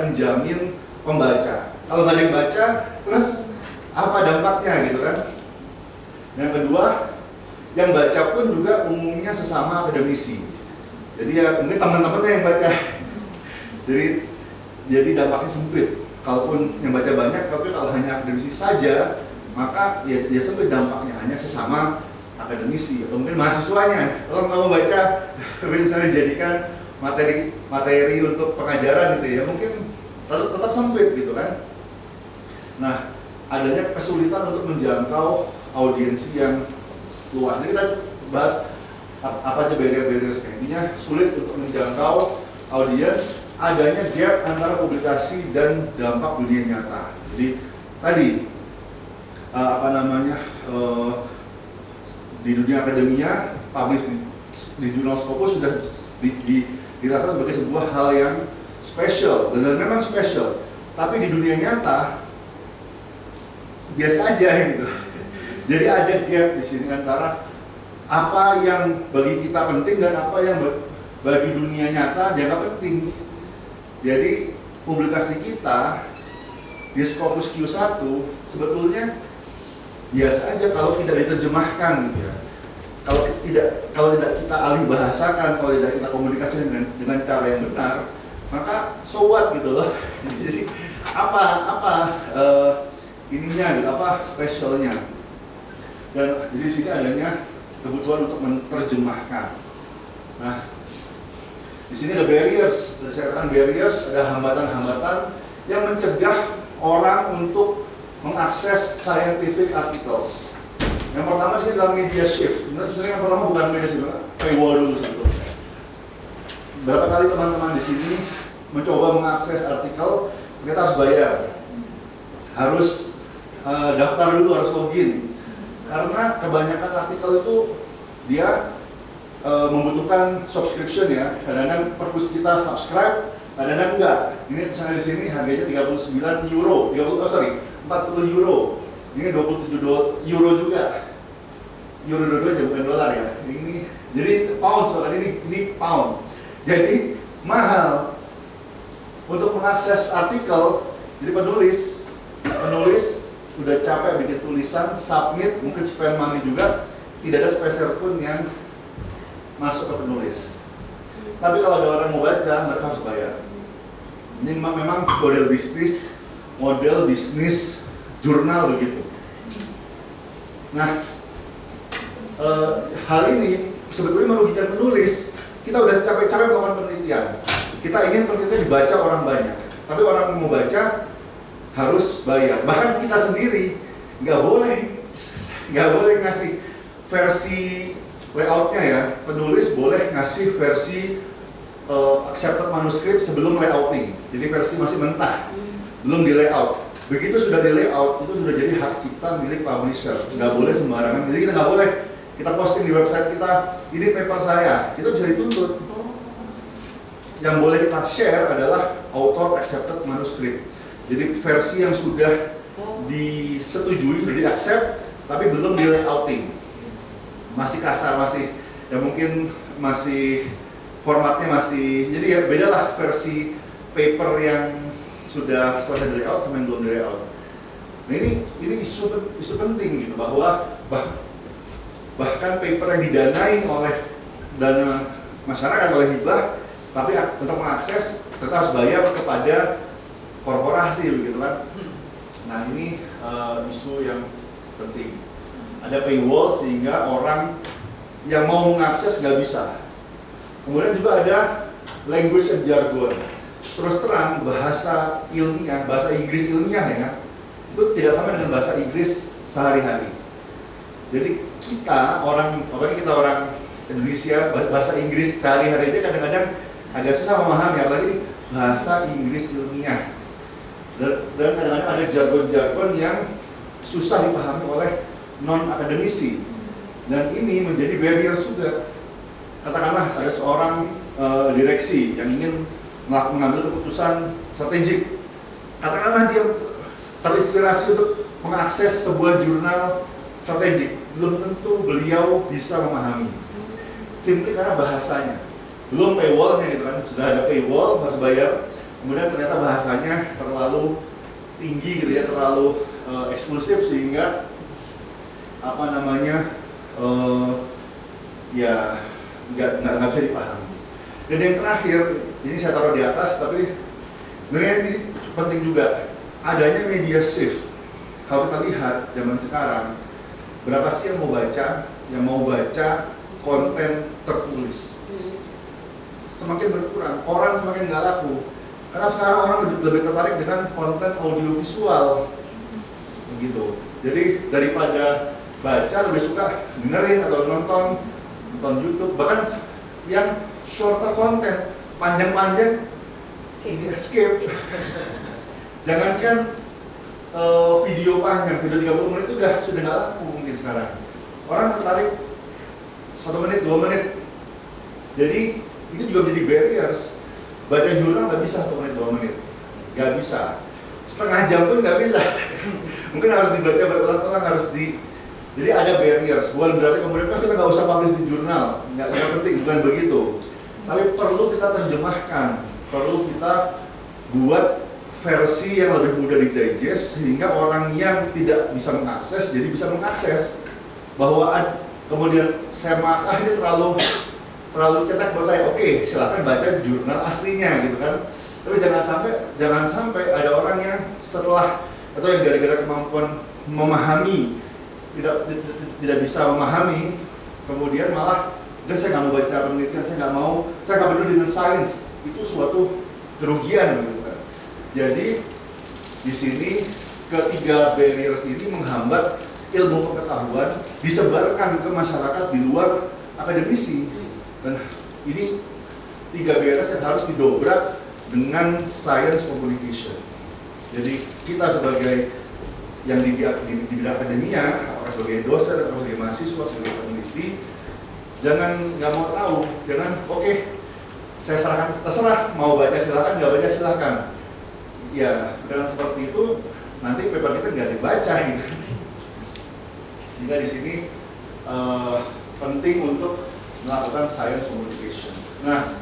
menjamin pembaca. Kalau nggak ada yang baca, terus apa dampaknya gitu kan? Yang kedua, yang baca pun juga umumnya sesama akademisi. Jadi ya mungkin teman-temannya yang baca. Jadi dampaknya sempit. Kalaupun yang baca banyak, tapi kalau hanya akademisi saja, maka ya sempit dampaknya, hanya sesama akademisi atau mungkin mahasiswanya. Kalau kamu baca, misalnya dijadikan materi untuk pengajaran gitu ya, mungkin tetap sempit gitu kan. Nah, adanya kesulitan untuk menjangkau audiensi yang luas. Jadi kita bahas apa aja barrier-barriersnya. Intinya sulit untuk menjangkau audiens, adanya gap antara publikasi dan dampak dunia nyata. Jadi tadi di dunia akademia, publish di jurnal Scopus sudah dirasa sebagai sebuah hal yang spesial, dan memang spesial. Tapi di dunia nyata biasa aja gitu. Jadi ada gap di sini antara apa yang bagi kita penting dan apa yang bagi dunia nyata dianggap penting. Jadi publikasi kita di Scopus Q1 sebetulnya biasa aja kalau tidak diterjemahkan gitu ya. Kalau tidak kita alih bahasakan, kalau tidak kita komunikasi dengan cara yang benar, maka so what gitu loh. Jadi ininya gitu, apa spesialnya. Dan jadi di sini adanya kebutuhan untuk menerjemahkan. Nah, di sini ada barriers, saya katakan barriers, ada hambatan-hambatan yang mencegah orang untuk mengakses scientific articles. Yang pertama sih adalah media shift. Sebenarnya yang pertama bukan media shift, paywall dulu sebetulnya. Berapa kali teman-teman di sini mencoba mengakses artikel, kita harus bayar, harus daftar dulu, harus login. Karena kebanyakan artikel itu dia membutuhkan subscription ya. Kadang-kadang perpus kita subscribe, kadang-kadang enggak. Ini misalnya di sini harganya 39 euro, 40 euro. Ini 27 euro juga. Euro aja bukan dolar ya. Ini jadi pound soalnya ini pound. Jadi mahal untuk mengakses artikel. Jadi penulis udah capek bikin tulisan, submit, mungkin spend money juga, tidak ada speser pun yang masuk ke penulis. Tapi kalau ada orang mau baca, mereka harus bayar. Ini memang model bisnis jurnal begitu. Nah, hal ini sebetulnya merugikan penulis. Kita udah capek-capek melakukan penelitian. Kita ingin penelitian dibaca orang banyak, tapi orang yang mau baca harus bayar. Bahkan kita sendiri nggak boleh ngasih versi layoutnya ya. Penulis boleh ngasih versi accepted manuskrip sebelum layouting. Jadi versi masih mentah, belum di layout. Begitu sudah di layout, itu sudah jadi hak cipta milik publisher. Nggak boleh sembarangan. Jadi kita nggak boleh kita posting di website kita, ini paper saya, kita bisa dituntut. Yang boleh kita share adalah author accepted manuskrip. Jadi versi yang sudah disetujui, sudah di-accept, tapi belum di layouting. Masih kasar, mungkin masih formatnya masih, jadi ya bedalah versi paper yang sudah selesai di layout sama yang belum di layout. Nah ini isu penting gitu, bahwa bahkan paper yang didanai oleh dana masyarakat, oleh hibah, tapi untuk mengakses kita harus bayar kepada korporasi begitu kan. Nah ini isu yang penting. Ada paywall sehingga orang yang mau mengakses nggak bisa. Kemudian juga ada language and jargon. Terus terang bahasa ilmiah, bahasa Inggris ilmiah ya, itu tidak sama dengan bahasa Inggris sehari-hari. Jadi apalagi kita orang Indonesia, bahasa Inggris sehari-hari aja kadang-kadang agak susah memahami, apalagi bahasa Inggris ilmiah. Dan kadang-kadang ada jargon-jargon yang susah dipahami oleh non-akademisi. Dan ini menjadi barrier juga. Katakanlah ada seorang direksi yang ingin mengambil keputusan strategik. Katakanlah dia terinspirasi untuk mengakses sebuah jurnal strategik. Belum tentu beliau bisa memahami. Simply karena bahasanya. Belum paywallnya gitu kan. Sudah ada paywall, harus bayar kemudian ternyata bahasanya terlalu tinggi gitu ya, terlalu eksklusif sehingga apa namanya ya nggak bisa dipahami. Dan yang terakhir, ini saya taruh di atas, tapi sebenarnya ini penting juga, adanya media shift. Kalau kita lihat zaman sekarang, berapa sih yang mau baca konten tertulis? Semakin berkurang, orang semakin nggak laku. Karena sekarang orang lebih tertarik dengan konten audiovisual, begitu. Jadi daripada baca lebih suka dengerin atau nonton YouTube, bahkan yang shorter konten, panjang-panjang skip. Jangankan video panjang, video 30 menit itu sudah nggak laku mungkin sekarang. Orang tertarik 1 menit, 2 menit. Jadi ini juga menjadi barriers. Baca jurnal nggak bisa 1 menit, 2 menit, nggak bisa. Setengah jam pun nggak bisa. Mungkin harus dibaca berulang-ulang, jadi ada barriers. Bukan berarti kemudian kita nggak usah publish di jurnal, nggak penting, bukan begitu. Tapi perlu kita terjemahkan, perlu kita buat versi yang lebih mudah di-digest sehingga orang yang tidak bisa mengakses jadi bisa mengakses. Bahwa kemudian saya ini terlalu cetek buat saya, oke, silakan baca jurnal aslinya gitu kan. Tapi jangan sampai ada orang yang setelah atau yang gara-gara kemampuan memahami tidak bisa memahami, kemudian malah udah saya nggak mau baca penelitian, saya nggak peduli dengan sains. Itu suatu kerugian gitu kan. Jadi di sini ketiga barriers ini menghambat ilmu pengetahuan disebarkan ke masyarakat di luar akademisi. Dan ini 3 barriers yang harus didobrak dengan science communication. Jadi kita sebagai yang di bidang akademia, apakah sebagai dosen atau sebagai mahasiswa, sebagai peneliti, jangan nggak mau tahu, jangan oke, saya serahkan, terserah mau baca silakan, nggak baca silakan. Ya dengan seperti itu nanti paper kita nggak dibaca gitu. Sehingga di sini penting untuk melakukan science communication. Nah,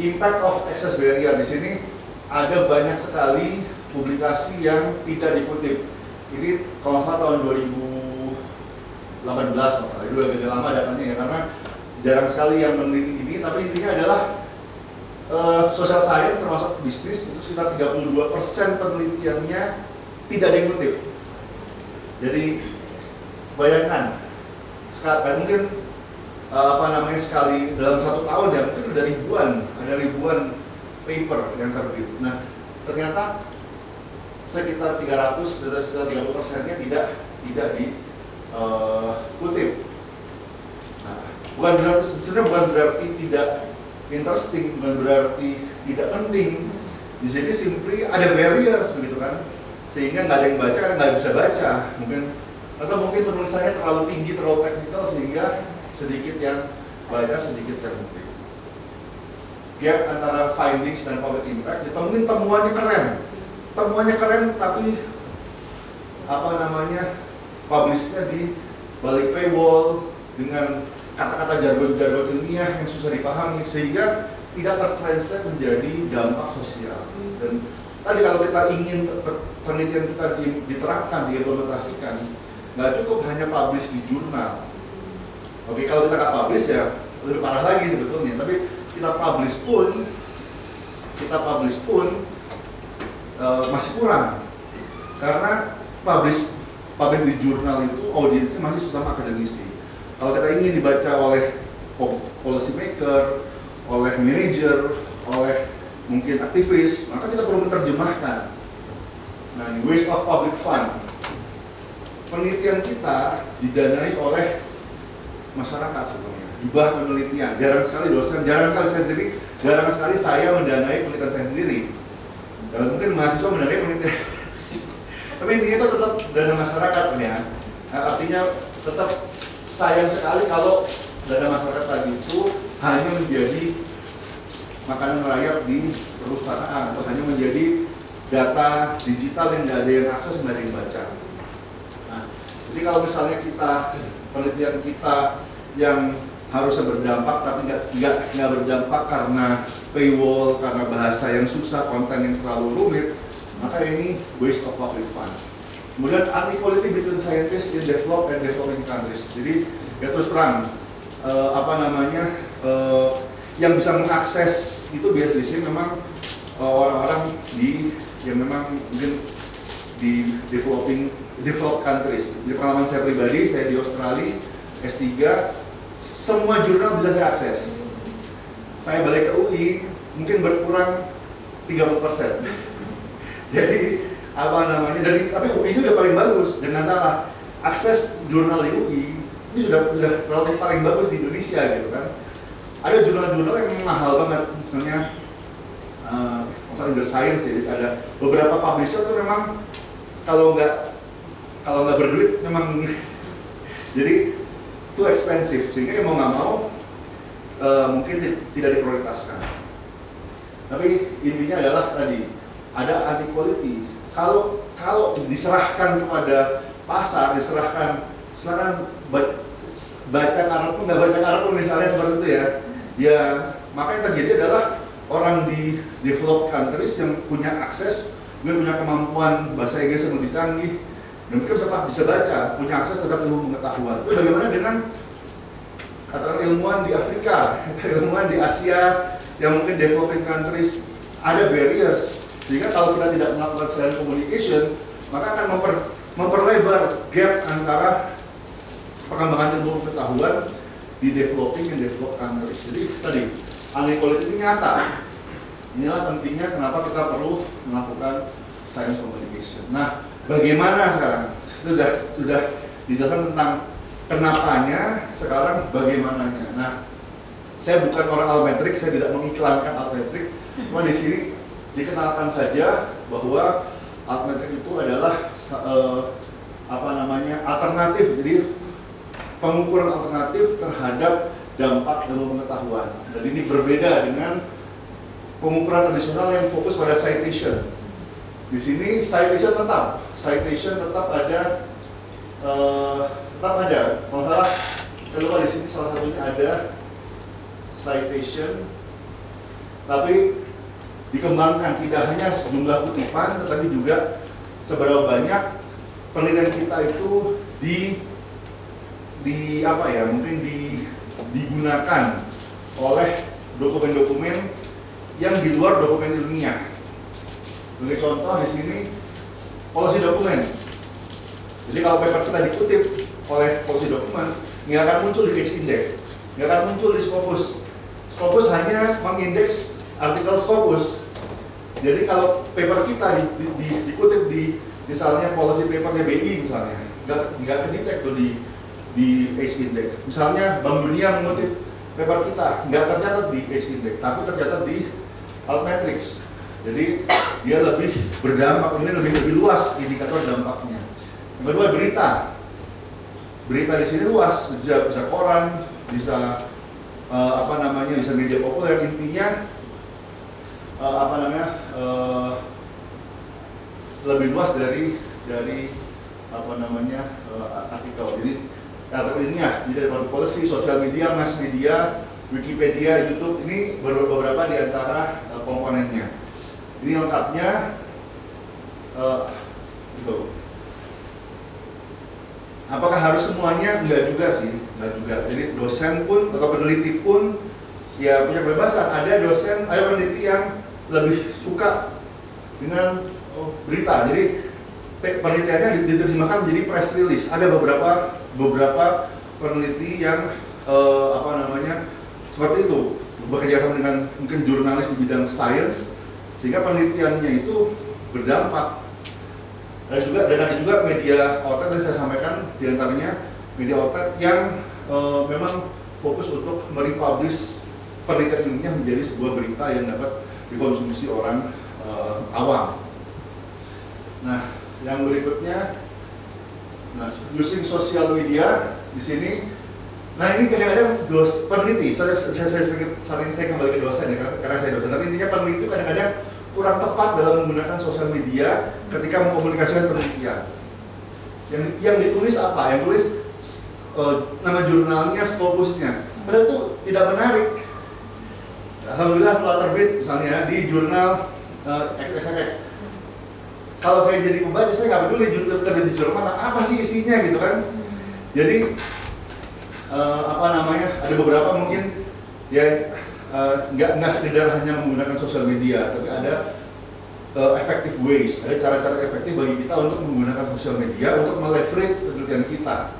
impact of access barrier di sini ada banyak sekali publikasi yang tidak dikutip. Ini kalau salah tahun 2018, itu udah agak lama datanya ya, karena jarang sekali yang meneliti ini. Tapi intinya adalah social science termasuk bisnis itu sekitar 32% penelitiannya tidak ada yang kutip. Jadi bayangkan, mungkin sekali dalam 1 tahun ya mungkin ada ribuan paper yang terbit. Nah ternyata sekitar 30%-nya tidak dikutip. Nah, sebenarnya bukan berarti tidak interesting, bukan berarti tidak penting. Di sini simply ada barriers begitu kan, sehingga nggak ada yang baca, nggak bisa baca. Atau mungkin penulisannya terlalu tinggi, terlalu teknikal sehingga sedikit yang baca, sedikit yang kutip. Gap antara findings dan public impact, kita mungkin temuannya keren, tapi publishnya di balik paywall dengan kata-kata jargon-jargon ilmiah yang susah dipahami sehingga tidak tertranslate menjadi dampak sosial. Dan tadi kalau kita ingin penelitian kita diterapkan, diimplementasikan, nggak cukup hanya publish di jurnal. Oke, kalau kita nggak publish ya lebih parah lagi sebetulnya. Tapi kita publish pun masih kurang, karena publish di jurnal itu audiensnya masih sesama akademisi. Kalau kita ingin dibaca oleh policy maker, oleh manager, oleh mungkin aktivis, maka kita perlu menerjemahkan. Nah, ini waste of public fund. Penelitian kita didanai oleh masyarakat sebetulnya, hibah penelitian. Jarang sekali dosen, jarang sekali saya mendanai penelitian saya sendiri. Dan mungkin mahasiswa mendanai penelitian. Tapi intinya itu tetap dana masyarakat ya. Nah, artinya tetap sayang sekali kalau dana masyarakat tadi itu hanya menjadi makanan rayap di perusahaan atau hanya menjadi data digital yang nggak ada yang akses, nggak ada yang baca. Nah, jadi kalau misalnya penelitian kita yang harusnya berdampak tapi nggak berdampak karena paywall, karena bahasa yang susah, konten yang terlalu rumit, maka ini waste of public fund. Kemudian inequality between scientists in developed and developing countries. Jadi ya terus terang yang bisa mengakses itu biasanya memang orang-orang yang memang mungkin di developed countries. Di pengalaman saya pribadi, saya di Australia S3, semua jurnal bisa saya akses. Saya balik ke UI mungkin berkurang 30%. Jadi tapi UI itu udah paling bagus, jangan salah. Akses jurnal di UI ini sudah relatif paling bagus di Indonesia gitu kan. Ada jurnal-jurnal yang mahal banget, misalnya misalnya The Science ya, ada beberapa publisher tuh memang kalau nggak berduit memang jadi too expensive, sehingga mau nggak mau mungkin tidak diprioritaskan. Tapi intinya adalah tadi ada inequality. Kalau diserahkan kepada pasar, silakan baca Arab pun nggak baca Arab pun misalnya seperti itu ya maka yang terjadi adalah orang di developed countries yang punya akses, punya kemampuan bahasa Inggris yang lebih canggih, dan mereka bisa baca, punya akses terhadap ilmu pengetahuan. Tapi bagaimana dengan katakanlah ilmuwan di Afrika, ilmuwan di Asia yang mungkin developing countries, ada barriers, sehingga kalau kita tidak melakukan silent communication, maka akan memperlebar gap antara pengembangan ilmu pengetahuan di developing and developed countries. Jadi tadi inequality ini nyata. Inilah pentingnya kenapa kita perlu melakukan science communication. Nah, bagaimana sekarang? Sudah dijelaskan tentang kenapanya, sekarang bagaimananya. Nah, saya bukan orang Altmetric, saya tidak mengiklankan Altmetric, cuma di sini dikenalkan saja bahwa Altmetric itu adalah alternatif. Jadi pengukuran alternatif terhadap dampak ilmu pengetahuan. Dan ini berbeda dengan pengukuran tradisional yang fokus pada citation. Di sini citation tetap ada. Kalau salah, saya lupa di sini salah satunya ada citation, tapi dikembangkan tidak hanya jumlah kutipan, tetapi juga seberapa banyak penelitian kita itu mungkin digunakan oleh dokumen-dokumen yang di luar dokumen ilmiah. Sebagai contoh di sini policy dokumen. Jadi kalau paper kita dikutip oleh policy dokumen, nggak akan muncul di H-Index, nggak akan muncul di Scopus. Scopus hanya mengindeks artikel Scopus. Jadi kalau paper kita dikutip di misalnya policy papernya BI misalnya, nggak kedetek tuh di H-Index. Misalnya Bank Dunia mengutip paper kita, nggak tercatat di H-Index, tapi tercatat di Altmetrics. Jadi dia lebih berdampak, ini lebih luas indikator dampaknya. Yang kedua, berita di sini luas, bisa koran, bisa bisa media populer. Intinya lebih luas dari artikel. Jadi artikel ini jadi ada policy, sosial media, mass media, Wikipedia, YouTube, ini beberapa di antara komponennya. Ini lengkapnya gitu. Apakah harus semuanya? Enggak juga sih, enggak juga. Jadi dosen pun atau peneliti pun ya punya kebebasan. Ada peneliti yang lebih suka dengan berita. Jadi penelitiannya diterjemahkan menjadi press release. Ada beberapa peneliti yang seperti itu, bekerja sama dengan mungkin jurnalis di bidang sains, sehingga penelitiannya itu berdampak. Dan ada juga media outlet yang saya sampaikan, diantaranya media outlet yang memang fokus untuk merepublish penelitian ilmiah menjadi sebuah berita yang dapat dikonsumsi orang awam. Nah, yang berikutnya, using social media di sini. Nah, ini kadang-kadang peneliti, saya kembali ke dosen ya, karena saya dosen. Tapi intinya peneliti kadang-kadang kurang tepat dalam menggunakan sosial media ketika mengkomunikasikan penelitian. Yang ditulis apa? Yang tulis nama jurnalnya, Scopusnya. Padahal itu tidak menarik. Alhamdulillah telah terbit misalnya di jurnal XXX. Kalau saya jadi pembaca, saya nggak peduli terbit di jurnal mana, apa sih isinya gitu kan. Jadi ada beberapa mungkin ya nggak sekedar hanya menggunakan sosial media, tapi ada effective ways, ada cara-cara efektif bagi kita untuk menggunakan sosial media untuk meleverage penelitian kita.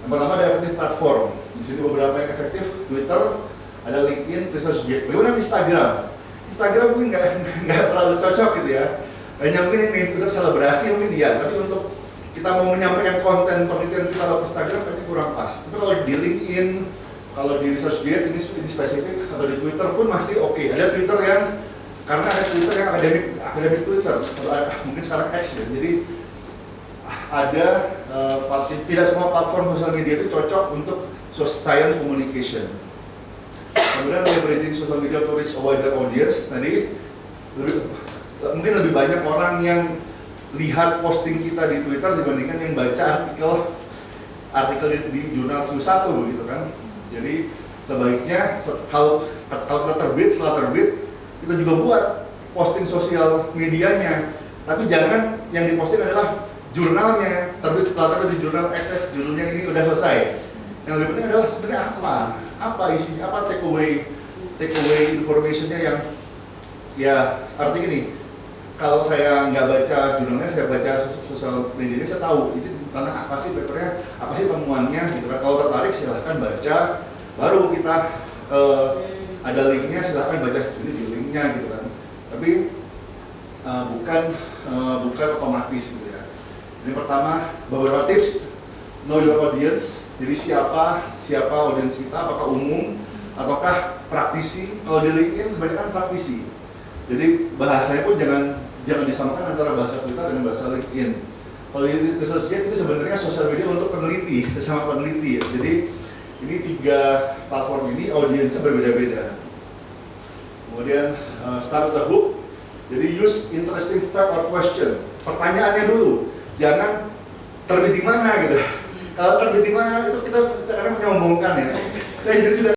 Yang pertama ada effective platform. Di sini beberapa yang efektif, Twitter, ada LinkedIn, ResearchGate. Bagaimana Instagram? Instagram mungkin nggak terlalu cocok gitu ya. Hanya mungkin ini untuk selebrasi mungkin iya, tapi untuk kita mau menyampaikan konten penelitian kita lewat Instagram kayaknya kurang pas. Tapi kalau di LinkedIn, kalau di ResearchGate ini spesifik, atau di Twitter pun masih oke. Ada Twitter yang karena ada Twitter yang akademik Twitter, mungkin sekarang X ya. Jadi ada tidak semua platform sosial media itu cocok untuk science communication. Kemudian leveraging social media to reach a wider audience. Tadi mungkin lebih banyak orang yang lihat posting kita di Twitter dibandingkan yang baca artikel di jurnal Q1 gitu kan. Jadi sebaiknya kalau setelah terbit kita juga buat posting sosial medianya, tapi jangan yang diposting adalah jurnalnya. Setelah terbit di jurnal XX, judulnya ini udah selesai. Yang lebih penting adalah sebenarnya apa isinya, apa takeaway informationnya yang ya arti gini. Kalau saya nggak baca jurnalnya, saya baca sosial medianya, saya tahu itu tentang apa sih papernya, apa sih temuannya gitu kan. Kalau tertarik silahkan baca, baru kita ada linknya, silahkan baca sendiri di linknya gitu kan. Tapi bukan otomatis gitu ya. Ini pertama, beberapa tips, know your audience. Jadi siapa audiens kita, apakah umum ataukah praktisi. Kalau di LinkedIn kebanyakan praktisi. Jadi bahasanya pun jangan disamakan antara bahasa Twitter dengan bahasa LinkedIn. Kalau di ResearchGate itu sebenarnya sosial media untuk peneliti, bersama peneliti ya. Jadi ini 3 platform ini audiensnya berbeda-beda. Kemudian start with a hook. Jadi use interesting fact or question. Pertanyaannya dulu, jangan terbit di mana gitu. Kalau terbit di mana itu kita sekarang menyombongkan ya. Saya sendiri juga